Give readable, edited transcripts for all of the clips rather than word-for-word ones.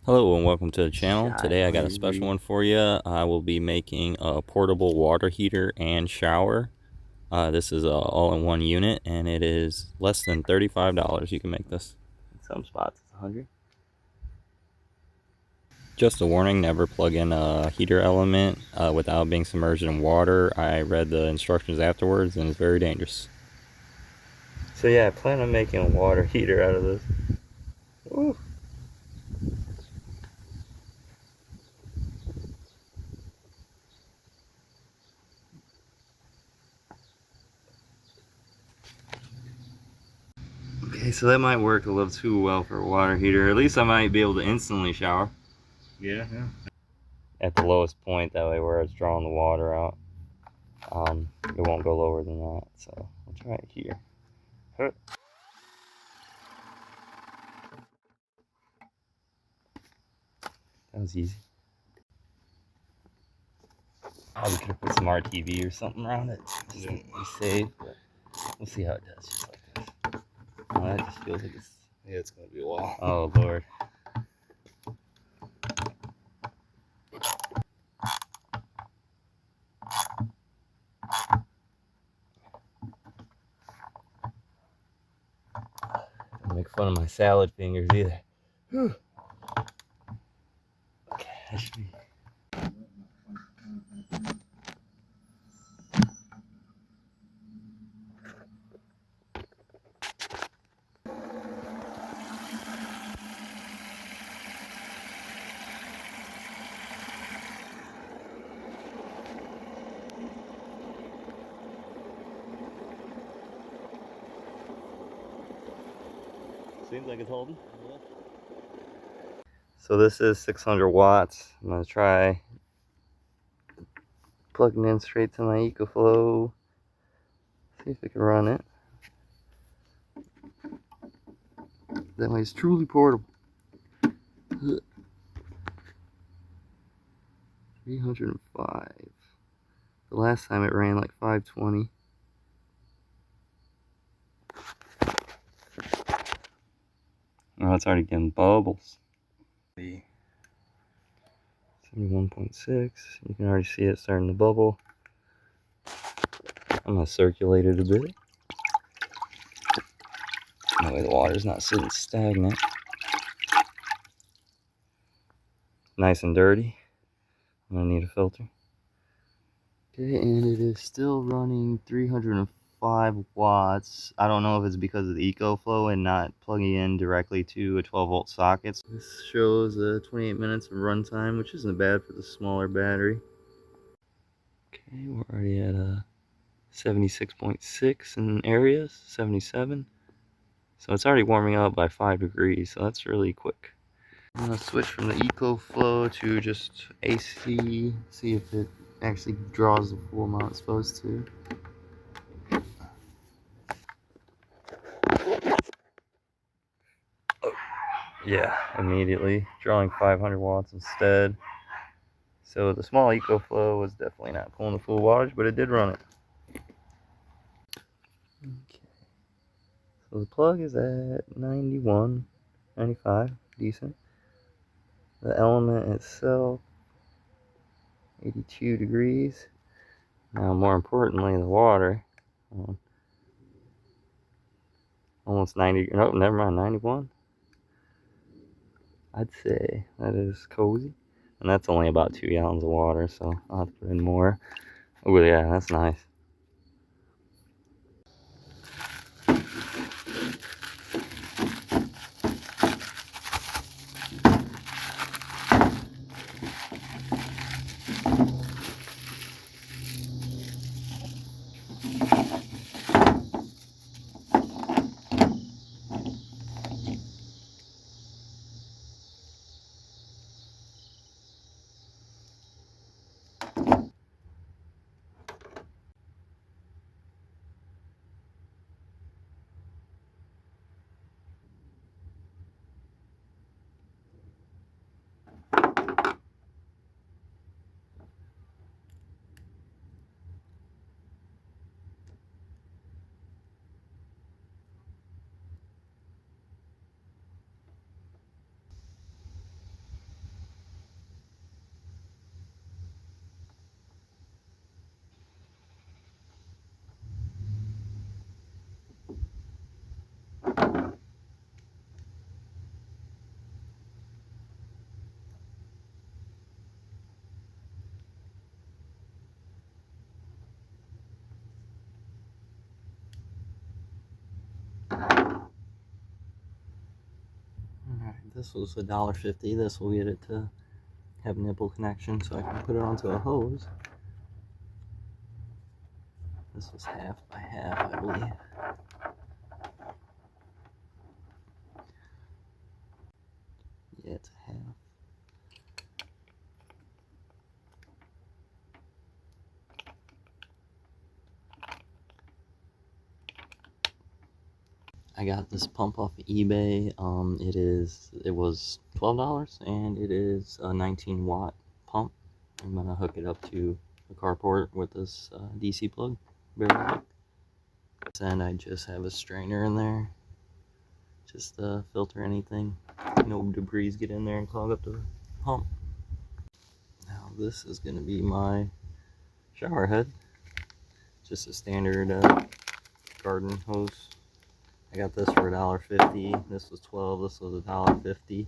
Hello and welcome to the channel. Today I got a special one for you. I will be making a portable water heater and shower. This is a all-in-one unit and it is less than $35. You can make this. In some spots it's 100. Just a warning, never plug in a heater element without being submerged in water. I read the instructions afterwards and it's very dangerous. So yeah, I plan on making a water heater out of this. Ooh. Okay, so that might work a little too well for a water heater. At least I might be able to instantly shower. Yeah. At the lowest point, that way where it's drawing the water out. It won't go lower than that, so I'll try it here. That was easy. Oh, we could have put some RTV or something around it. Just to be safe, but we'll see how it does. Just like this. Oh, that just feels like it's... Yeah, it's gonna be a while. Oh, Lord. Don't make fun of my salad fingers either. Whew. Okay, that should be... Seems like it's holding. Yeah. So this is 600 watts. I'm gonna try plugging in straight to my ecoflow. See if I can run it. That way it's truly portable. 305. The last time it ran like 520. Oh, it's already getting bubbles. 71.6. You can already see it starting to bubble. I'm gonna circulate it a bit. That way the water's not sitting stagnant. Nice and dirty. I'm gonna need a filter. Okay, and it is still running 305 watts. I don't know if it's because of the ecoflow and not plugging in directly to a 12-volt socket. This shows 28 minutes of runtime, which isn't bad for the smaller battery. Okay, we're already at 76.6 in areas, 77. So it's already warming up by 5 degrees, so that's really quick. I'm gonna switch from the ecoflow to just AC, see if it actually draws the full amount it's supposed to. Yeah, immediately drawing 500 watts instead. So the small ecoflow was definitely not pulling the full wattage, but it did run it. Okay. So the plug is at 91, 95, decent. The element itself, 82 degrees. Now, more importantly, the water, almost 90, no, never mind, 91. I'd say that is cozy. And that's only about 2 gallons of water, so I'll have to put in more. Oh yeah, that's nice. Alright, this was $1.50. This will get it to have nipple connection so I can put it onto a hose. This was half by half, I believe. Yeah, it's a half. I got this pump off of eBay. It was $12 and it is a 19-watt pump. I'm gonna hook it up to the carport with this DC plug. And I just have a strainer in there, just to filter anything, no debris get in there and clog up the pump. Now this is gonna be my shower head, just a standard garden hose. I got this for $1.50. This was $12. This was $1.50.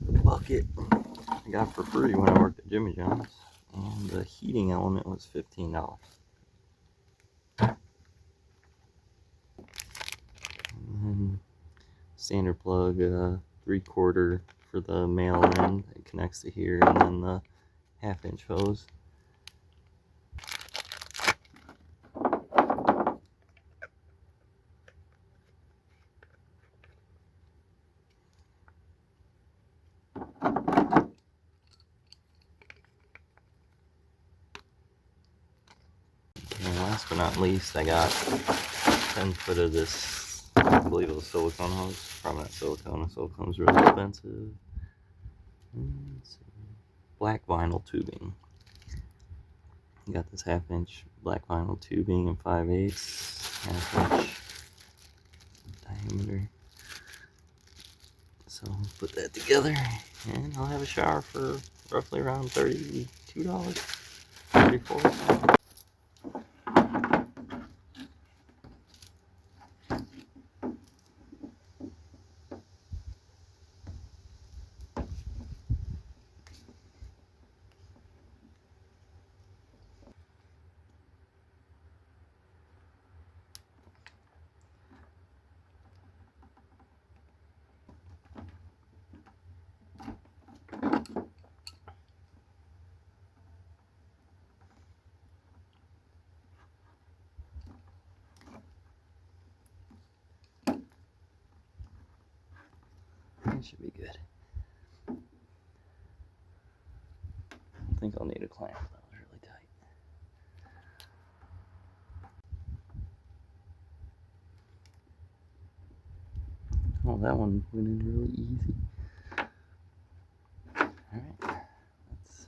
The bucket I got for free when I worked at Jimmy John's, and the heating element was $15. And then standard plug, 3/4 for the male end. It connects to here, and then the 1/2-inch hose. And last but not least, I got 10 foot of this, I believe it was silicone hose. Probably not silicone. Silicone's really expensive. Black vinyl tubing. I got this 1/2-inch black vinyl tubing and 5/8 1/2-inch diameter. So put that together, and I'll have a shower for roughly around $32, $34. That should be good. I think I'll need a clamp. That was really tight. Oh, that one went in really easy. Alright, that's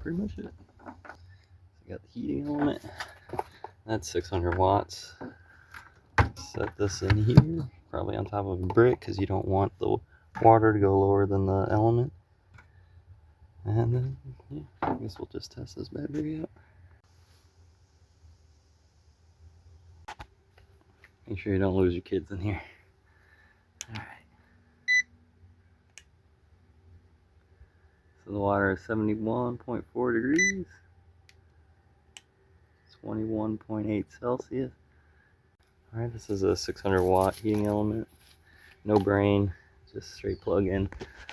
pretty much it. So I got the heating element. That's 600 watts. Set this in here, probably on top of a brick, because you don't want the water to go lower than the element. And then, yeah, I guess we'll just test this battery out. Make sure you don't lose your kids in here. Alright. So the water is 71.4 degrees. 21.8 Celsius. Alright, this is a 600 watt heating element. No brain, just straight plug in.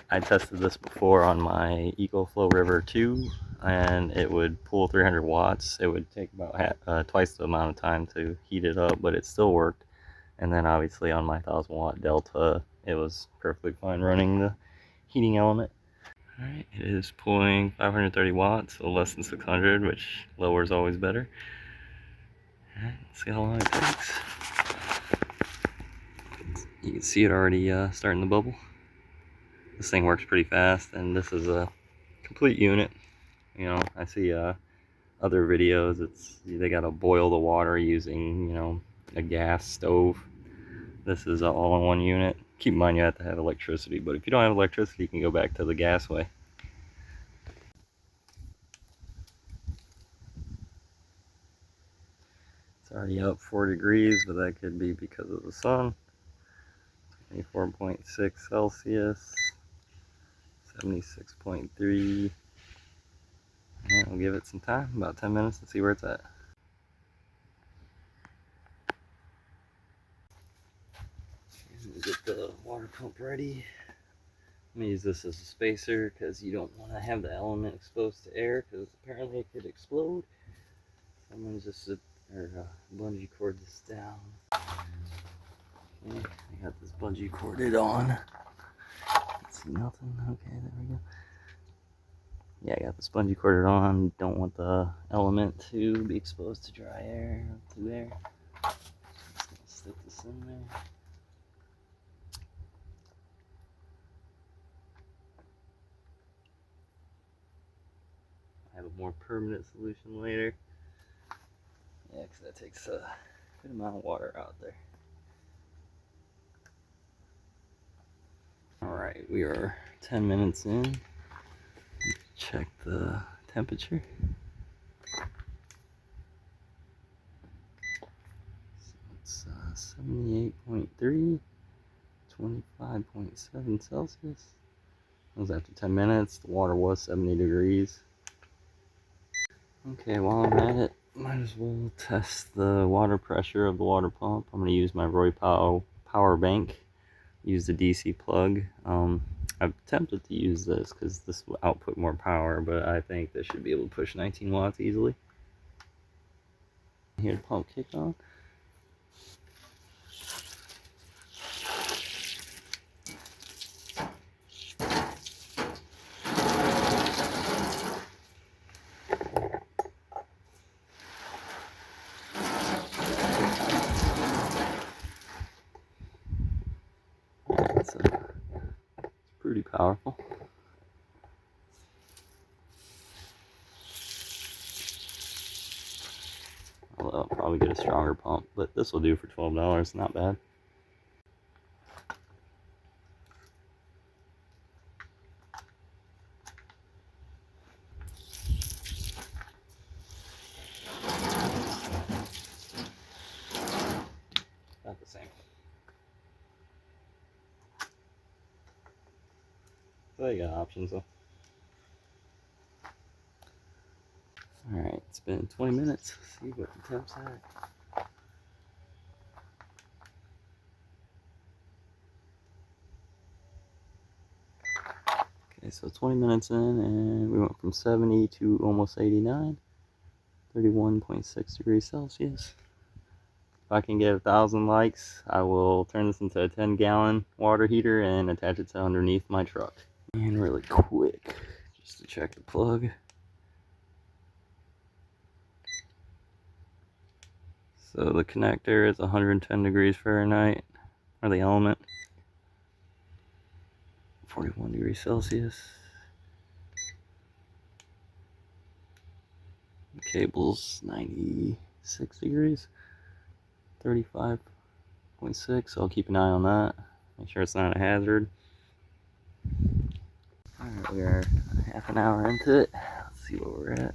I tested this before on my ecoflow River 2, and it would pull 300 watts. It would take about twice the amount of time to heat it up, but it still worked. And then obviously on my 1000 watt Delta, it was perfectly fine running the heating element. Alright, it is pulling 530 watts, so less than 600, which lower is always better. Alright, let's see how long it takes. You can see it already starting to bubble. This thing works pretty fast, and this is a complete unit. You know, I see other videos, they gotta boil the water using, you know, a gas stove. This is an all-in-one unit. Keep in mind you have to have electricity, but if you don't have electricity, you can go back to the gas way. It's already up 4 degrees, but that could be because of the sun. 24.6 Celsius. 76.3. And we'll give it some time, about 10 minutes, and see where it's at. me get the water pump ready. I'm gonna use this as a spacer because you don't want to have the element exposed to air because apparently it could explode. So I'm gonna just bungee cord this down. Okay, I got this bungee corded on. Can't see nothing. Okay, there we go. Yeah, I got the bungee corded on. Don't want the element to be exposed to dry air, to air. Just gonna stick this in there. I have a more permanent solution later. Yeah, because that takes a good amount of water out there. Alright, we are 10 minutes in. Check the temperature. So it's 78.3, 25.7 Celsius. That was after 10 minutes. The water was 70 degrees. Okay, while I'm at it, might as well test the water pressure of the water pump. I'm going to use my Roy power bank. Use the DC plug. I've attempted to use this because this will output more power, but I think this should be able to push 19 watts easily. Hear the pump kick on. It's pretty powerful. Although I'll probably get a stronger pump, but this will do for $12. Not bad. About the same. So you got options though. Alright, it's been 20 minutes. Let's see what the temp's at. Okay, so 20 minutes in, and we went from 70 to almost 89. 31.6 degrees Celsius. If I can get 1,000 likes, I will turn this into a 10-gallon water heater and attach it to underneath my truck. And really quick, just to check the plug. So the connector is 110 degrees Fahrenheit, or the element. 41 degrees Celsius. The cable's 96 degrees. 35.6, so I'll keep an eye on that. Make sure it's not a hazard. Alright, we are half an hour into it. Let's see where we're at.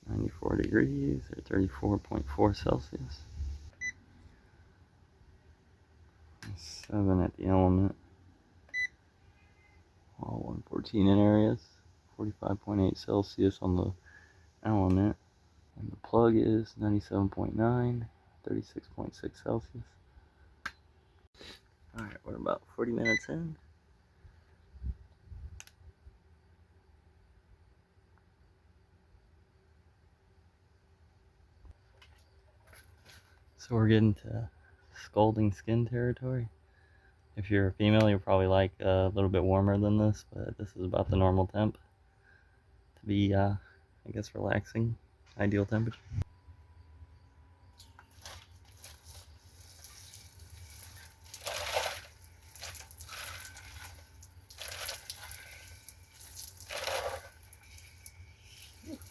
94 degrees, or 34.4 Celsius. 7 at the element. All 114 in areas. 45.8 Celsius on the element. And the plug is 97.9, 36.6 Celsius. Alright, we're about 40 minutes in. So we're getting to scalding skin territory. If you're a female, you'll probably like a little bit warmer than this, but this is about the normal temp to be, I guess, relaxing, ideal temperature.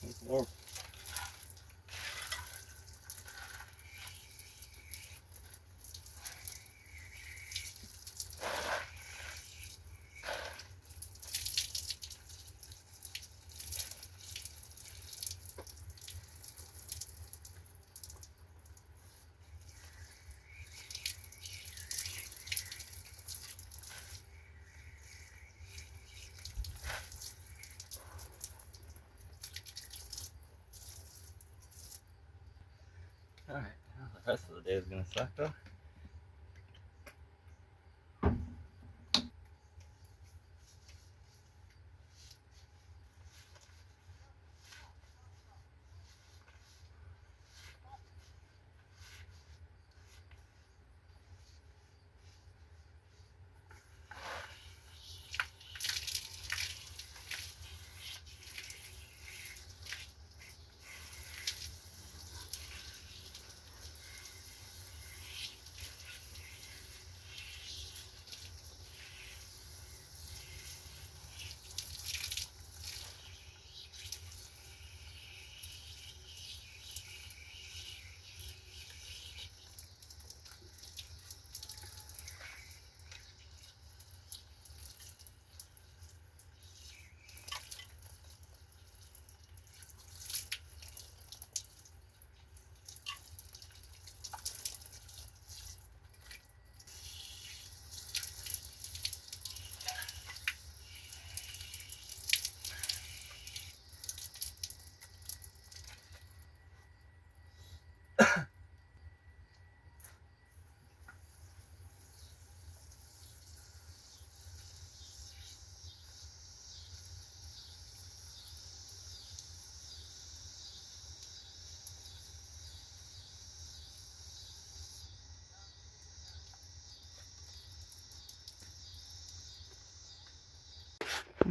It's warm. Alright, the day is gonna suck though.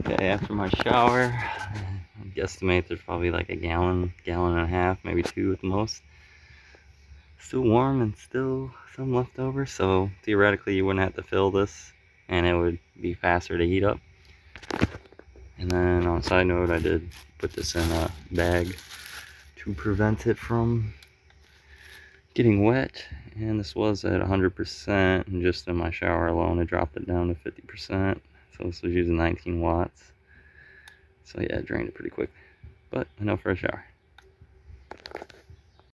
Okay, after my shower, I guesstimate there's probably like a gallon and a half, maybe 2 at the most. Still warm and still some left over, so theoretically you wouldn't have to fill this and it would be faster to heat up. And then on a side note, I did put this in a bag to prevent it from getting wet, and this was at 100%, and just in my shower alone I dropped it down to 50%, so this was using 19 watts. So yeah, it drained it pretty quick, but enough for a shower.